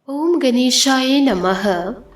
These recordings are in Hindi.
ओम गणेशाय नमः।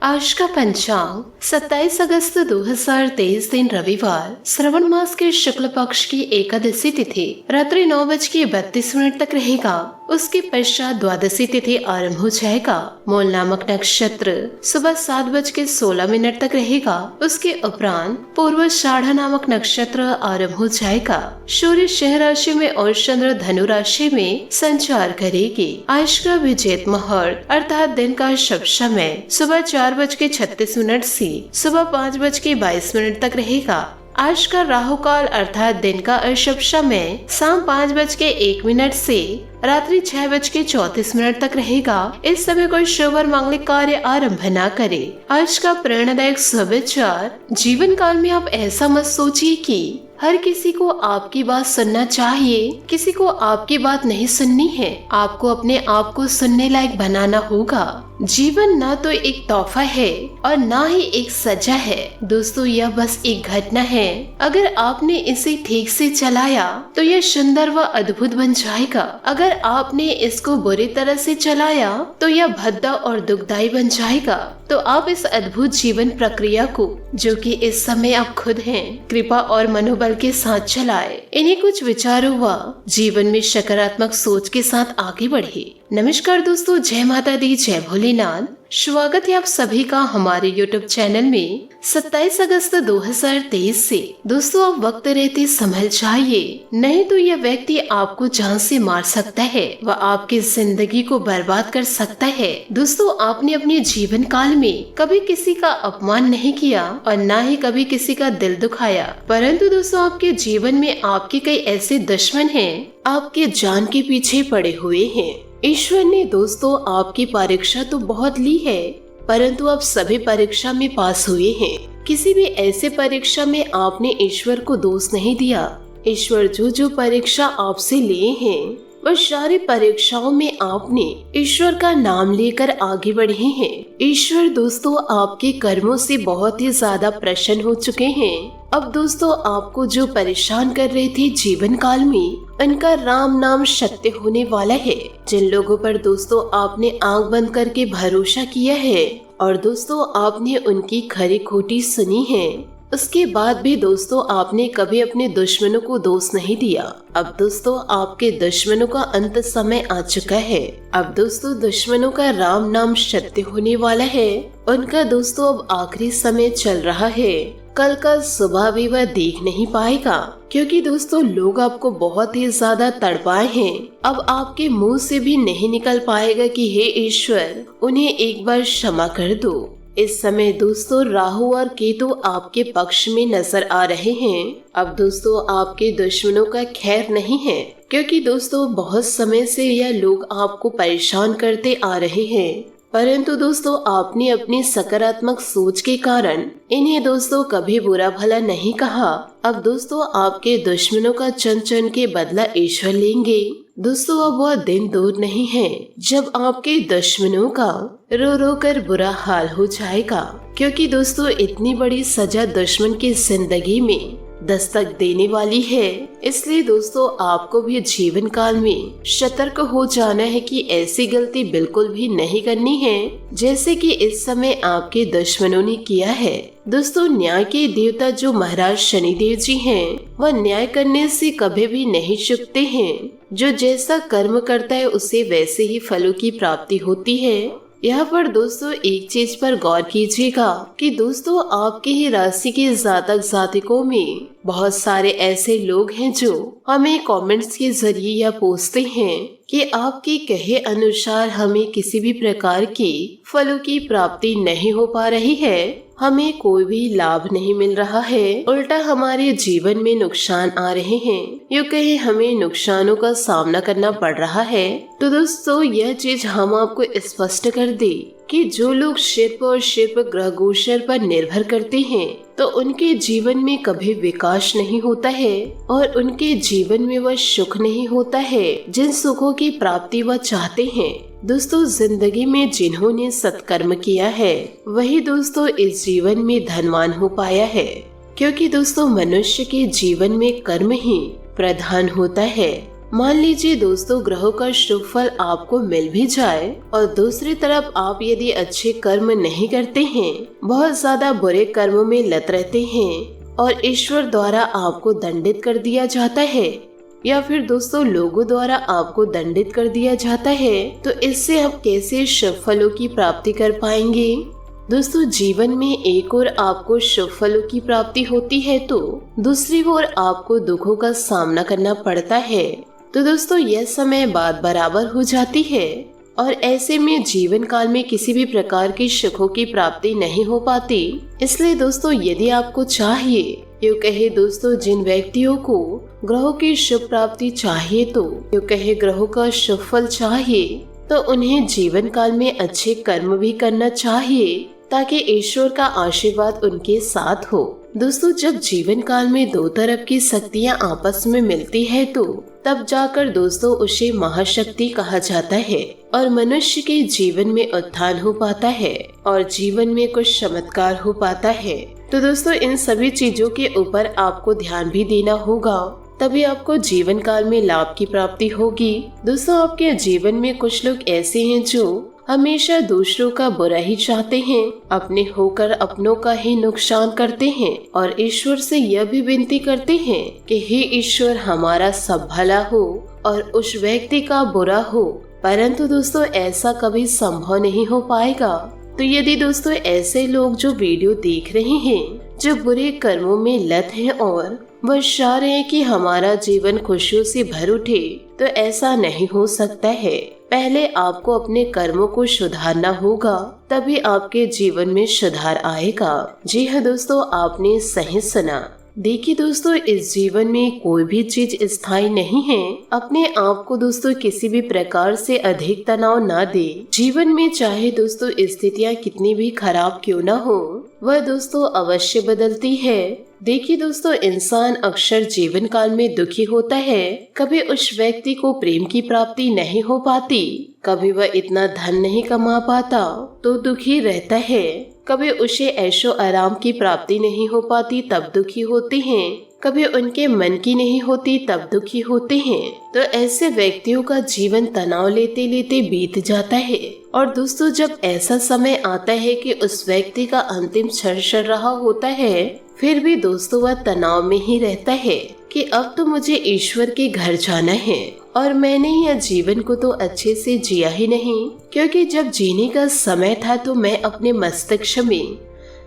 आज का पंचांग 27 अगस्त 2023 दिन रविवार, श्रवण मास के शुक्ल पक्ष की एकादशी तिथि रात्रि 9:32 तक रहेगा। उसके पश्चात द्वादशी तिथि आरंभ हो जाएगा। मूल नामक नक्षत्र सुबह 7:16 तक रहेगा। उसके उपरांत पूर्वाषाढ़ नामक नक्षत्र आरंभ हो जाएगा। सूर्य सिंह राशि में और चंद्र धनु राशि में संचार करेगी। आज का विजेत मुहूर्त अर्थात दिन का शुभ समय सुबह 4:36 से सुबह 5:22 तक रहेगा। आज का राहु काल अर्थात दिन का अशुभ समय शाम 5:01 से रात्रि 6:34 तक रहेगा। इस समय कोई शुभ और मांगलिक कार्य आरंभ न करे। आज का प्रेरणादायक सुविचार, जीवन काल में आप ऐसा मत सोचिए कि हर किसी को आपकी बात सुनना चाहिए, किसी को आपकी बात नहीं सुननी है। आपको अपने आप को सुनने लायक बनाना होगा। जीवन न तो एक तोहफा है और न ही एक सजा है। दोस्तों, यह बस एक घटना है। अगर आपने इसे ठीक से चलाया तो यह सुंदर व अद्भुत बन जाएगा। अगर आपने इसको बुरी तरह से चलाया तो यह भद्दा और दुखदायी बन जाएगा। तो आप इस अद्भुत जीवन प्रक्रिया को, जो कि इस समय आप खुद हैं, कृपा और मनोबल के साथ चलाए। इन्हीं कुछ विचारों व जीवन में सकारात्मक सोच के साथ आगे बढ़े। नमस्कार दोस्तों, जय माता दी, जय भोलेनाथ। स्वागत है आप सभी का हमारे YouTube चैनल में। 27 अगस्त 2023 से दोस्तों आप वक्त रहते संभल जाइए, नहीं तो यह व्यक्ति आपको जान से मार सकता है व आपकी जिंदगी को बर्बाद कर सकता है। दोस्तों, आपने अपने जीवन काल में कभी किसी का अपमान नहीं किया और न ही कभी किसी का दिल दुखाया, परंतु दोस्तों आपके जीवन में आपके कई ऐसे दुश्मन हैं, आपके जान के पीछे पड़े हुए हैं। ईश्वर ने दोस्तों आपकी परीक्षा तो बहुत ली है, परंतु आप सभी परीक्षा में पास हुए हैं। किसी भी ऐसे परीक्षा में आपने ईश्वर को दोष नहीं दिया। ईश्वर जो परीक्षा आपसे लिए हैं, वह सारी परीक्षाओं में आपने ईश्वर का नाम लेकर आगे बढ़े हैं। ईश्वर दोस्तों आपके कर्मों से बहुत ही ज्यादा प्रसन्न हो चुके हैं। अब दोस्तों आपको जो परेशान कर रहे थे जीवन काल में, उनका राम नाम सत्य होने वाला है। जिन लोगों पर दोस्तों आपने आंख बंद करके भरोसा किया है और दोस्तों आपने उनकी खरी खोटी सुनी है, उसके बाद भी दोस्तों आपने कभी अपने दुश्मनों को दोष नहीं दिया। अब दोस्तों आपके दुश्मनों का अंत समय आ चुका है। अब दोस्तों दुश्मनों का राम नाम सत्य होने वाला है। उनका दोस्तों अब आखिरी समय चल रहा है। कल का सुबह भी वह देख नहीं पाएगा, क्योंकि दोस्तों लोग आपको बहुत ही ज्यादा तड़पाए हैं। अब आपके मुंह से भी नहीं निकल पाएगा कि हे ईश्वर, उन्हें एक बार क्षमा कर दो। इस समय दोस्तों राहु और केतु आपके पक्ष में नजर आ रहे हैं। अब दोस्तों आपके दुश्मनों का खैर नहीं है, क्योंकि दोस्तों बहुत समय से यह लोग आपको परेशान करते आ रहे हैं, परंतु दोस्तों आपने अपनी सकारात्मक सोच के कारण इन्हें दोस्तों कभी बुरा भला नहीं कहा। अब दोस्तों आपके दुश्मनों का चुन के बदला ईश्वर लेंगे। दोस्तों अब वह दिन दूर नहीं है जब आपके दुश्मनों का रो रो कर बुरा हाल हो जाएगा, क्योंकि दोस्तों इतनी बड़ी सजा दुश्मन की जिंदगी में दस्तक देने वाली है। इसलिए दोस्तों आपको भी जीवन काल में सतर्क हो जाना है कि ऐसी गलती बिल्कुल भी नहीं करनी है जैसे कि इस समय आपके दुश्मनों ने किया है। दोस्तों न्याय के देवता जो महाराज शनिदेव जी हैं, वह न्याय करने से कभी भी नहीं चूकते हैं। जो जैसा कर्म करता है उसे वैसे ही फलों की प्राप्ति होती है। यहाँ पर दोस्तों एक चीज पर गौर कीजिएगा कि दोस्तों आपकी ही राशि के जातक जातिकों में बहुत सारे ऐसे लोग हैं जो हमें कमेंट्स के जरिए यह पूछते हैं कि आपके कहे अनुसार हमें किसी भी प्रकार की फलों की प्राप्ति नहीं हो पा रही है, हमें कोई भी लाभ नहीं मिल रहा है, उल्टा हमारे जीवन में नुकसान आ रहे हैं, यूँ कहे हमें नुकसानों का सामना करना पड़ रहा है। तो दोस्तों यह चीज हम आपको स्पष्ट कर दे कि जो लोग शिल्प और शिल्प ग्रह गोचर पर निर्भर करते हैं, तो उनके जीवन में कभी विकास नहीं होता है और उनके जीवन में वह सुख नहीं होता है जिन सुखों की प्राप्ति वह चाहते हैं। दोस्तों जिंदगी में जिन्होंने सत्कर्म किया है वही दोस्तों इस जीवन में धनवान हो पाया है, क्योंकि दोस्तों मनुष्य के जीवन में कर्म ही प्रधान होता है। मान लीजिए दोस्तों ग्रहों का शुभ फल आपको मिल भी जाए और दूसरी तरफ आप यदि अच्छे कर्म नहीं करते हैं, बहुत ज्यादा बुरे कर्मों में लत रहते हैं और ईश्वर द्वारा आपको दंडित कर दिया जाता है या फिर दोस्तों लोगों द्वारा आपको दंडित कर दिया जाता है, तो इससे आप कैसे शुभ फलों की प्राप्ति कर पाएंगे। दोस्तों जीवन में एक ओर आपको शुभ फलों की प्राप्ति होती है तो दूसरी ओर आपको दुखों का सामना करना पड़ता है। तो दोस्तों यह समय बात बराबर हो जाती है और ऐसे में जीवन काल में किसी भी प्रकार की सुखों की प्राप्ति नहीं हो पाती। इसलिए दोस्तों यदि आपको चाहिए, यूँ कहे दोस्तों जिन व्यक्तियों को ग्रहों की शुभ प्राप्ति चाहिए, तो यूँ कहे ग्रहों का शुभ फल चाहिए, तो उन्हें जीवन काल में अच्छे कर्म भी करना चाहिए ताकि ईश्वर का आशीर्वाद उनके साथ हो। दोस्तों जब जीवन काल में दो तरफ की शक्तियाँ आपस में मिलती है तो तब जाकर दोस्तों उसे महाशक्ति कहा जाता है और मनुष्य के जीवन में उत्थान हो पाता है और जीवन में कुछ चमत्कार हो पाता है। तो दोस्तों इन सभी चीजों के ऊपर आपको ध्यान भी देना होगा, तभी आपको जीवन काल में लाभ की प्राप्ति होगी। दोस्तों आपके जीवन में कुछ लोग ऐसे हैं जो हमेशा दूसरों का बुरा ही चाहते हैं, अपने होकर अपनों का ही नुकसान करते हैं और ईश्वर से यह भी विनती करते हैं कि हे ईश्वर हमारा सब भला हो और उस व्यक्ति का बुरा हो, परंतु दोस्तों ऐसा कभी संभव नहीं हो पाएगा। तो यदि दोस्तों ऐसे लोग जो वीडियो देख रहे हैं, जो बुरे कर्मों में लत हैं और वह चाह रहे हैं कि हमारा जीवन खुशियों से भर उठे, तो ऐसा नहीं हो सकता है। पहले आपको अपने कर्मों को सुधारना होगा, तभी आपके जीवन में सुधार आएगा। जी हाँ दोस्तों, आपने सही सुना। देखिए दोस्तों इस जीवन में कोई भी चीज स्थायी नहीं है। अपने आप को दोस्तों किसी भी प्रकार से अधिक तनाव ना दे। जीवन में चाहे दोस्तों स्थितियाँ कितनी भी खराब क्यों ना हो, वह दोस्तों अवश्य बदलती है। देखिए दोस्तों इंसान अक्सर जीवन काल में दुखी होता है। कभी उस व्यक्ति को प्रेम की प्राप्ति नहीं हो पाती, कभी वह इतना धन नहीं कमा पाता तो दुखी रहता है, कभी उसे ऐशो आराम की प्राप्ति नहीं हो पाती तब दुखी होते हैं, कभी उनके मन की नहीं होती तब दुखी होते हैं। तो ऐसे व्यक्तियों का जीवन तनाव लेते लेते बीत जाता है और दोस्तों जब ऐसा समय आता है कि उस व्यक्ति का अंतिम क्षण चल रहा होता है, फिर भी दोस्तों वह तनाव में ही रहता है कि अब तो मुझे ईश्वर के घर जाना है और मैंने यह जीवन को तो अच्छे से जिया ही नहीं, क्योंकि जब जीने का समय था तो मैं अपने मस्तिष्क में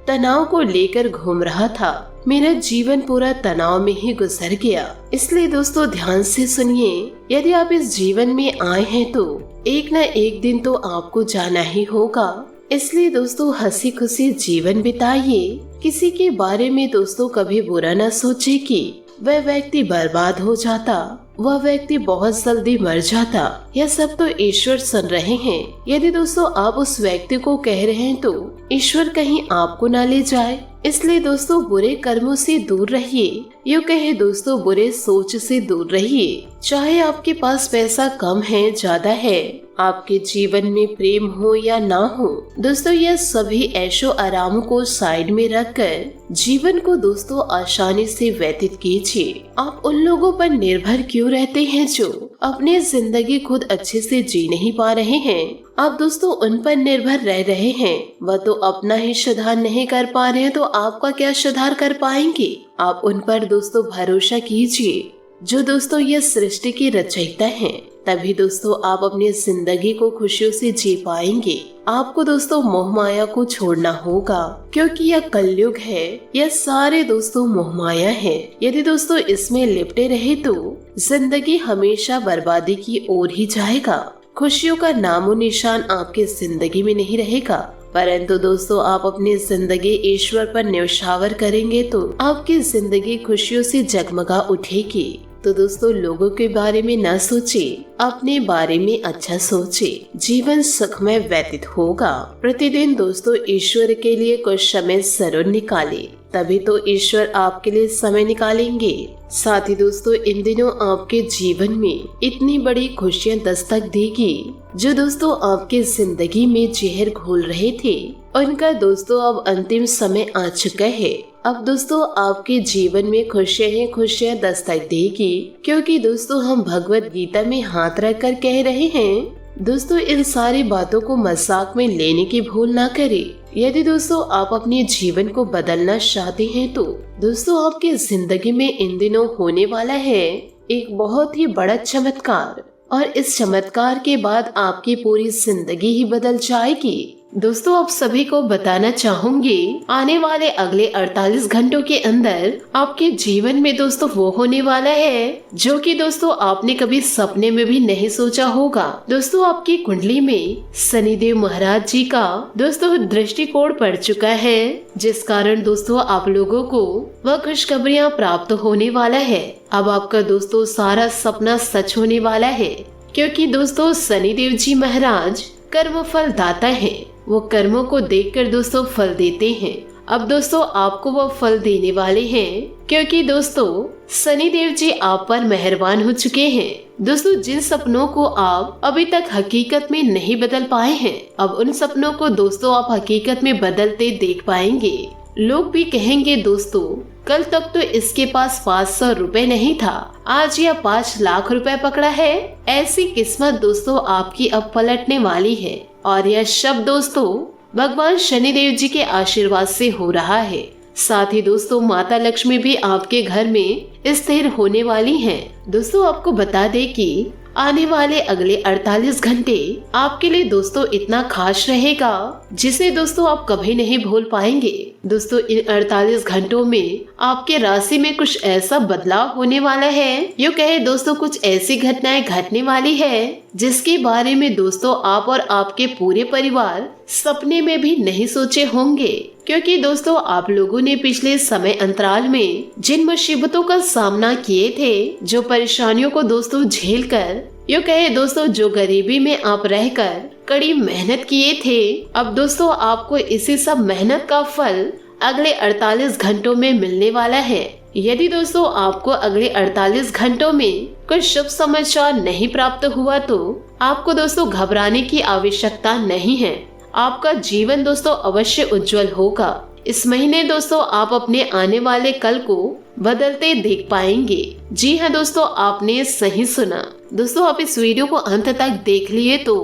तनाव को लेकर घूम रहा था। मेरा जीवन पूरा तनाव में ही गुजर गया। इसलिए दोस्तों ध्यान से सुनिए, यदि आप इस जीवन में आए हैं तो एक न एक दिन तो आपको जाना ही होगा। इसलिए दोस्तों हंसी खुशी जीवन बिताइए। किसी के बारे में दोस्तों कभी बुरा न सोचे कि वह व्यक्ति बर्बाद हो जाता, वह व्यक्ति बहुत जल्दी मर जाता। यह सब तो ईश्वर सुन रहे हैं। यदि दोस्तों आप उस व्यक्ति को कह रहे हैं तो ईश्वर कहीं आपको ना ले जाए। इसलिए दोस्तों बुरे कर्मों से दूर रहिए, यूँ कहे दोस्तों बुरे सोच से दूर रहिए। चाहे आपके पास पैसा कम है ज्यादा है, आपके जीवन में प्रेम हो या ना हो, दोस्तों यह सभी ऐशो आराम को साइड में रखकर जीवन को दोस्तों आसानी से व्यतीत कीजिए। आप उन लोगों पर निर्भर क्यों रहते हैं जो अपनी जिंदगी खुद अच्छे से जी नहीं पा रहे हैं। आप दोस्तों उन पर निर्भर रह रहे हैं, वह तो अपना ही सुधार नहीं कर पा रहे हैं, तो आपका क्या सुधार कर पाएंगे। आप उन पर दोस्तों भरोसा कीजिए जो दोस्तों यह सृष्टि की रचयिता हैं। तभी दोस्तों आप अपनी जिंदगी को खुशियों से जी पाएंगे। आपको दोस्तों मोह माया को छोड़ना होगा, क्योंकि यह कलयुग है। यह सारे दोस्तों मोह माया है। यदि दोस्तों इसमें लिपटे रहे तो जिंदगी हमेशा बर्बादी की ओर ही जाएगा। खुशियों का नामो निशान आपकी जिंदगी में नहीं रहेगा। परंतु दोस्तों आप अपनी जिंदगी ईश्वर पर न्यौछावर करेंगे तो आपकी जिंदगी खुशियों से जगमगा उठेगी। तो दोस्तों लोगों के बारे में न सोचे, अपने बारे में अच्छा सोचे। जीवन सुखमय व्यतीत होगा। प्रतिदिन दोस्तों ईश्वर के लिए कुछ समय जरूर निकाले, तभी तो ईश्वर आपके लिए समय निकालेंगे। साथ ही दोस्तों इन दिनों आपके जीवन में इतनी बड़ी खुशियां दस्तक देगी जो दोस्तों आपके जिंदगी में जहर घोल रहे थे, उनका दोस्तों अब अंतिम समय आ चुका है। अब दोस्तों आपके जीवन में खुशियाँ ही खुशियाँ दस्तक देगी, क्योंकि दोस्तों हम भगवत गीता में हाथ रखकर कह रहे हैं। दोस्तों इन सारी बातों को मजाक में लेने की भूल ना करें। यदि दोस्तों आप अपने जीवन को बदलना चाहते हैं तो दोस्तों आपकी जिंदगी में इन दिनों होने वाला है एक बहुत ही बड़ा चमत्कार, और इस चमत्कार के बाद आपकी पूरी जिंदगी ही बदल जाएगी। दोस्तों आप सभी को बताना चाहूंगी, आने वाले अगले 48 घंटों के अंदर आपके जीवन में दोस्तों वो होने वाला है जो कि दोस्तों आपने कभी सपने में भी नहीं सोचा होगा। दोस्तों आपकी कुंडली में शनिदेव महाराज जी का दोस्तों दृष्टिकोण पड़ चुका है, जिस कारण दोस्तों आप लोगों को वह खुशखबरियाँ प्राप्त होने वाला है। अब आपका दोस्तों सारा सपना सच होने वाला है, क्योंकि दोस्तों शनिदेव जी महाराज कर्म फल दाता है। वो कर्मों को देखकर दोस्तों फल देते हैं। अब दोस्तों आपको वो फल देने वाले हैं, क्योंकि दोस्तों शनिदेव जी आप पर मेहरबान हो चुके हैं। दोस्तों जिन सपनों को आप अभी तक हकीकत में नहीं बदल पाए हैं, अब उन सपनों को दोस्तों आप हकीकत में बदलते देख पाएंगे। लोग भी कहेंगे दोस्तों कल तक तो इसके पास 500 रुपए नहीं था, आज यह 5 लाख रुपए पकड़ा है। ऐसी किस्मत दोस्तों आपकी अब पलटने वाली है, और यह शब्द दोस्तों भगवान शनिदेव जी के आशीर्वाद से हो रहा है। साथ ही दोस्तों माता लक्ष्मी भी आपके घर में स्थिर होने वाली हैं। दोस्तों आपको बता दें कि आने वाले अगले 48 घंटे आपके लिए दोस्तों इतना खास रहेगा जिसे दोस्तों आप कभी नहीं भूल पाएंगे। दोस्तों इन 48 घंटों में आपके राशि में कुछ ऐसा बदलाव होने वाला है, यूँ कहे दोस्तों कुछ ऐसी घटनाएं घटने वाली है जिसके बारे में दोस्तों आप और आपके पूरे परिवार सपने में भी नहीं सोचे होंगे। क्योंकि दोस्तों आप लोगों ने पिछले समय अंतराल में जिन मुसीबतों का सामना किए थे, जो परेशानियों को दोस्तों झेल कर, यूँ कहे दोस्तों जो गरीबी में आप रहकर कड़ी मेहनत किए थे, अब दोस्तों आपको इसी सब मेहनत का फल अगले 48 घंटों में मिलने वाला है। यदि दोस्तों आपको अगले 48 घंटों में कोई शुभ समाचार नहीं प्राप्त हुआ तो आपको दोस्तों घबराने की आवश्यकता नहीं है। आपका जीवन दोस्तों अवश्य उज्जवल होगा। इस महीने दोस्तों आप अपने आने वाले कल को बदलते देख पाएंगे। जी हाँ दोस्तों आपने सही सुना। दोस्तों आप इस वीडियो को अंत तक देख लिए तो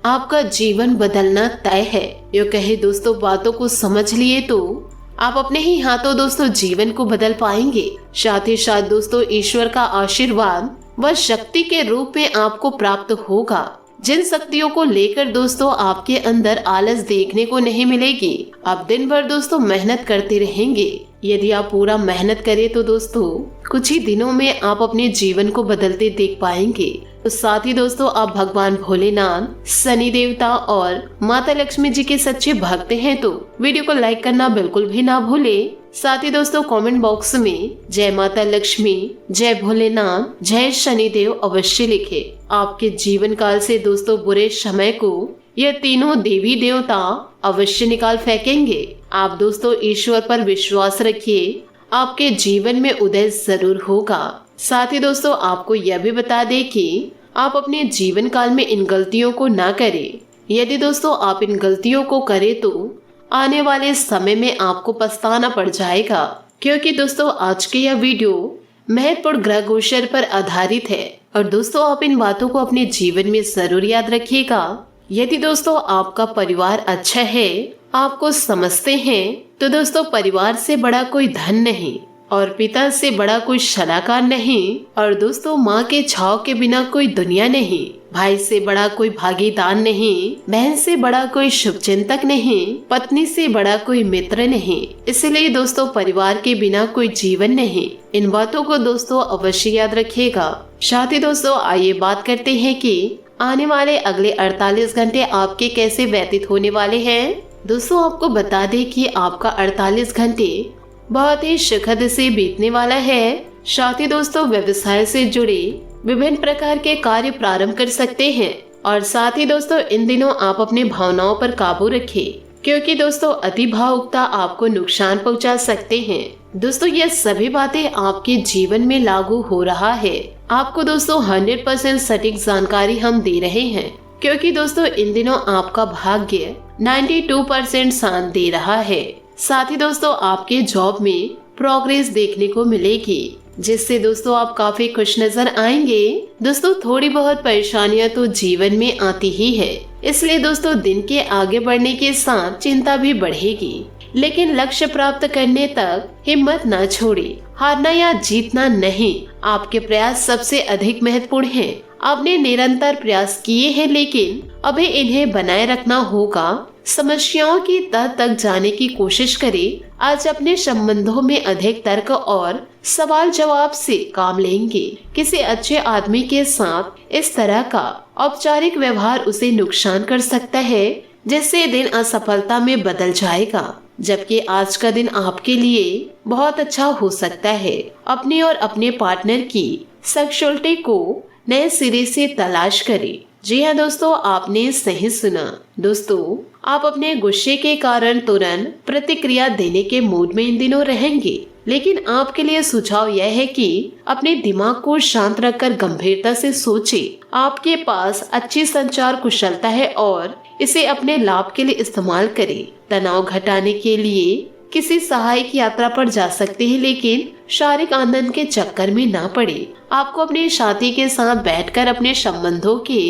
आपका जीवन बदलना तय है। यो कहे दोस्तों बातों को समझ लिए तो आप अपने ही हाथों दोस्तों जीवन को बदल पाएंगे। साथ ही साथ दोस्तों ईश्वर का आशीर्वाद व शक्ति के रूप में आपको प्राप्त होगा, जिन शक्तियों को लेकर दोस्तों आपके अंदर आलस देखने को नहीं मिलेगी। आप दिन भर दोस्तों मेहनत करते रहेंगे। यदि आप पूरा मेहनत करें तो दोस्तों कुछ ही दिनों में आप अपने जीवन को बदलते देख पाएंगे। तो साथ ही दोस्तों आप भगवान भोलेनाथ, शनि देवता और माता लक्ष्मी जी के सच्चे भक्त हैं तो वीडियो को लाइक करना बिल्कुल भी ना भूले। साथ ही दोस्तों कमेंट बॉक्स में जय माता लक्ष्मी, जय भोलेनाथ, जय शनिदेव अवश्य लिखे। आपके जीवन काल से दोस्तों बुरे समय को ये तीनों देवी देवता अवश्य निकाल फेंकेंगे। आप दोस्तों ईश्वर पर विश्वास रखिए, आपके जीवन में उदय जरूर होगा। साथ ही दोस्तों आपको यह भी बता दें कि आप अपने जीवन काल में इन गलतियों को ना करें। यदि दोस्तों आप इन गलतियों को करें तो आने वाले समय में आपको पछताना पड़ जाएगा। क्योंकि दोस्तों आज की यह वीडियो महत्वपूर्ण ग्रह गोचर पर आधारित है, और दोस्तों आप इन बातों को अपने जीवन में जरूर याद रखिएगा। यदि दोस्तों आपका परिवार अच्छा है, आपको समझते हैं, तो दोस्तों परिवार से बड़ा कोई धन नहीं, और पिता से बड़ा कोई सलाहकार नहीं, और दोस्तों माँ के छाव के बिना कोई दुनिया नहीं, भाई से बड़ा कोई भागीदार नहीं, बहन से बड़ा कोई शुभचिंतक नहीं, पत्नी से बड़ा कोई मित्र नहीं। इसलिए दोस्तों परिवार के बिना कोई जीवन नहीं। इन बातों को दोस्तों अवश्य याद रखिएगा। साथ ही दोस्तों आइए बात करते हैं कि आने वाले अगले 48 घंटे आपके कैसे व्यतीत होने वाले हैं। दोस्तों आपको बता दें कि आपका 48 घंटे बहुत ही सुखद से बीतने वाला है। साथ ही दोस्तों व्यवसाय से जुड़े विभिन्न प्रकार के कार्य प्रारंभ कर सकते हैं, और साथ ही दोस्तों इन दिनों आप अपनी भावनाओं पर काबू रखें, क्योंकि दोस्तों अति भावुकता आपको नुकसान पहुंचा सकते हैं। दोस्तों ये सभी बातें आपके जीवन में लागू हो रहा है। आपको दोस्तों 100% सटीक जानकारी हम दे रहे हैं, क्योंकि दोस्तों इन दिनों आपका भाग्य 92% साथ दे रहा है। साथ ही दोस्तों आपके जॉब में प्रोग्रेस देखने को मिलेगी, जिससे दोस्तों आप काफी खुश नजर आएंगे। दोस्तों थोड़ी बहुत परेशानियां तो जीवन में आती ही है, इसलिए दोस्तों दिन के आगे बढ़ने के साथ चिंता भी बढ़ेगी, लेकिन लक्ष्य प्राप्त करने तक हिम्मत न छोड़े। हारना या जीतना नहीं, आपके प्रयास सबसे अधिक महत्वपूर्ण हैं। आपने निरंतर प्रयास किए हैं, लेकिन अभी इन्हें बनाए रखना होगा। समस्याओं की तह तक जाने की कोशिश करें। आज अपने संबंधों में अधिक तर्क और सवाल जवाब से काम लेंगे। किसी अच्छे आदमी के साथ इस तरह का औपचारिक व्यवहार उसे नुकसान कर सकता है, जिससे दिन असफलता में बदल जाएगा, जबकि आज का दिन आपके लिए बहुत अच्छा हो सकता है। अपने और अपने पार्टनर की सेक्सुअलिटी को नए सिरे से तलाश करें। जी हाँ दोस्तों, आपने सही सुना। दोस्तों आप अपने गुस्से के कारण तुरंत प्रतिक्रिया देने के मूड में इन दिनों रहेंगे, लेकिन आपके लिए सुझाव यह है कि अपने दिमाग को शांत रखकर गंभीरता से सोचें। आपके पास अच्छी संचार कुशलता है और इसे अपने लाभ के लिए इस्तेमाल करें। तनाव घटाने के लिए किसी सहायक यात्रा पर जा सकते हैं, लेकिन शारीरिक आनंद के चक्कर में ना पड़े। आपको अपने साथी के साथ बैठकर अपने संबंधों के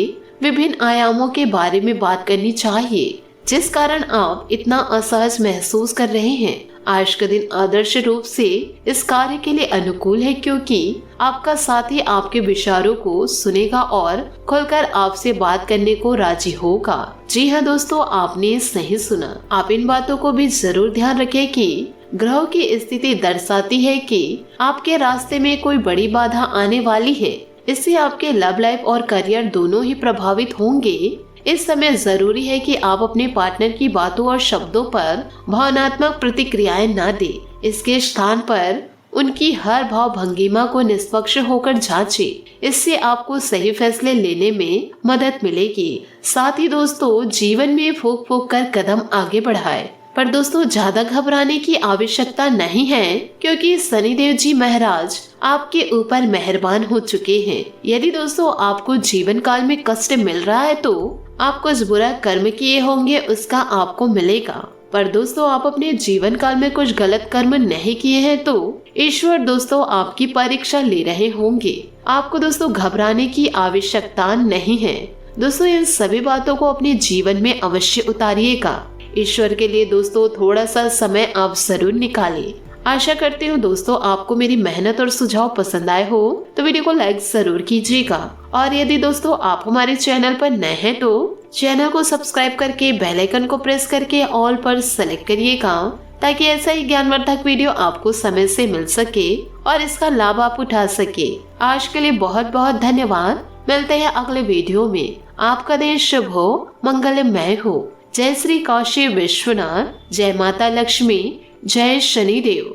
विभिन्न आयामों के बारे में बात करनी चाहिए, जिस कारण आप इतना असहज महसूस कर रहे हैं। आज का दिन आदर्श रूप से इस कार्य के लिए अनुकूल है, क्योंकि आपका साथी आपके विचारों को सुनेगा और खुलकर आपसे बात करने को राजी होगा। जी हाँ दोस्तों, आपने सही सुना। आप इन बातों को भी जरूर ध्यान रखें कि ग्रहों की स्थिति दर्शाती है कि आपके रास्ते में कोई बड़ी बाधा आने वाली है। इससे आपके लव लाइफ और करियर दोनों ही प्रभावित होंगे। इस समय जरूरी है कि आप अपने पार्टनर की बातों और शब्दों पर भावनात्मक प्रतिक्रियाएं न दें। इसके स्थान पर उनकी हर भाव भंगिमा को निष्पक्ष होकर जांचें। इससे आपको सही फैसले लेने में मदद मिलेगी। साथ ही दोस्तों जीवन में फूंक फूंक कर कदम आगे बढ़ाएं। पर दोस्तों ज्यादा घबराने की आवश्यकता नहीं है, क्योंकि शनिदेव जी महाराज आपके ऊपर मेहरबान हो चुके हैं। यदि दोस्तों आपको जीवन काल में कष्ट मिल रहा है तो आप कुछ बुरा कर्म किए होंगे, उसका आपको मिलेगा। पर दोस्तों आप अपने जीवन काल में कुछ गलत कर्म नहीं किए हैं तो ईश्वर दोस्तों आपकी परीक्षा ले रहे होंगे। आपको दोस्तों घबराने की आवश्यकता नहीं है। दोस्तों इन सभी बातों को अपने जीवन में अवश्य उतारिएगा। ईश्वर के लिए दोस्तों थोड़ा सा समय आप जरूर निकालें। आशा करती हूँ दोस्तों आपको मेरी मेहनत और सुझाव पसंद आए हो, तो वीडियो को लाइक जरूर कीजिएगा। और यदि दोस्तों आप हमारे चैनल पर नए हैं तो चैनल को सब्सक्राइब करके बेल आइकन को प्रेस करके ऑल पर सेलेक्ट करिएगा, ताकि ऐसा ही ज्ञानवर्धक वीडियो आपको समय से मिल सके और इसका लाभ आप उठा सके। आज के लिए बहुत बहुत धन्यवाद। मिलते हैं अगले वीडियो में। आपका दिन शुभ हो, मंगलमय हो। जय श्री काशी विश्वनाथ, जय माता लक्ष्मी, जय शनिदेव।